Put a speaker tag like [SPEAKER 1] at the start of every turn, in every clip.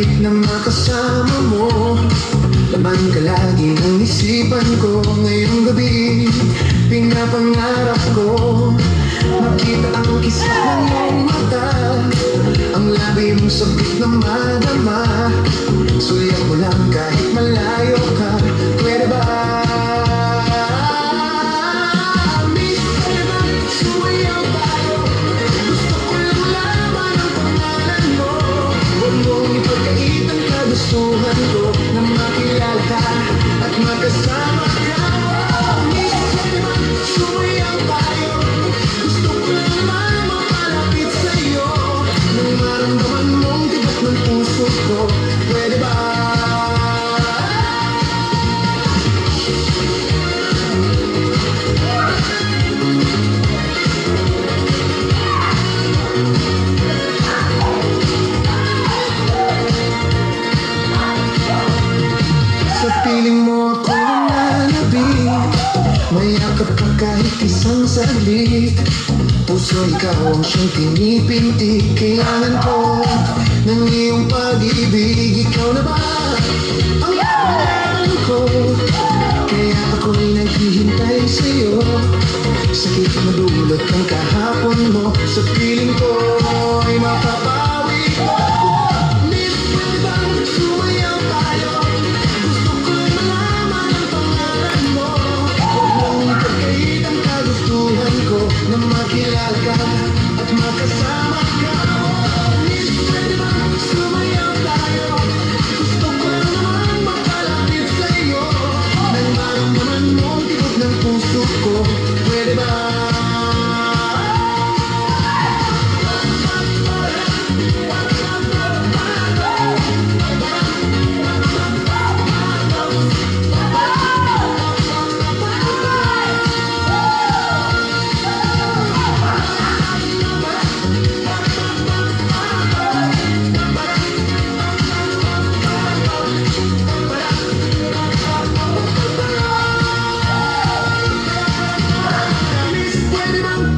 [SPEAKER 1] Kahit na makasama mo, laman ka lagi ng isipan ko. Ngayong gabi, pinapangarap ko makita ang kisap ng iyong mata, ang labi mong sabik na madama. Sulian mo lang kahit malayo ka, pwede ba? Miss, pwede ba sumayaw tayo? Gusto ko lang malaman ang pangalan mo. Huwag mong ipagkait ang kagustuhan ko na makilala ka at magkasama ka. Miss, pwede ba sumayaw tayo? Gusto ko lang naman mapalapit sa'yo, nang maramdaman mong tibok ng puso ko, pwede ba? Sa piling mo ako nananabik, mayakap ka kahit isang saglit. Puso ikaw ang siyang pinipintig, kailangan ko ng iyong pag-ibig. Ikaw na ba ang kailangan ko? Kaya ako'y naghihintay sa'yo. Sakit na dulot ng kahapon mo, sa piling ko ay mapapawi ko. Miss, pwede bang sumayaw tayo? Gusto ko lang malaman ang pangalan mo. Huwag mong ipagkait ang kagustuhan ko na makilala ka at makasama ka. Miss, pwede bang sumayaw tayo? Gusto ko lang naman mapalapit sa'yo, nang maramdaman mo ang tibok ng puso ko, pwede ba?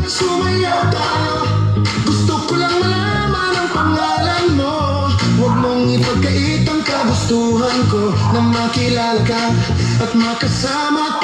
[SPEAKER 1] Sumayaw tayo, gusto ko lang malaman ang pangalan mo. Huwag mong ipagkait ang kagustuhan ko na makilala ka at makasama ka.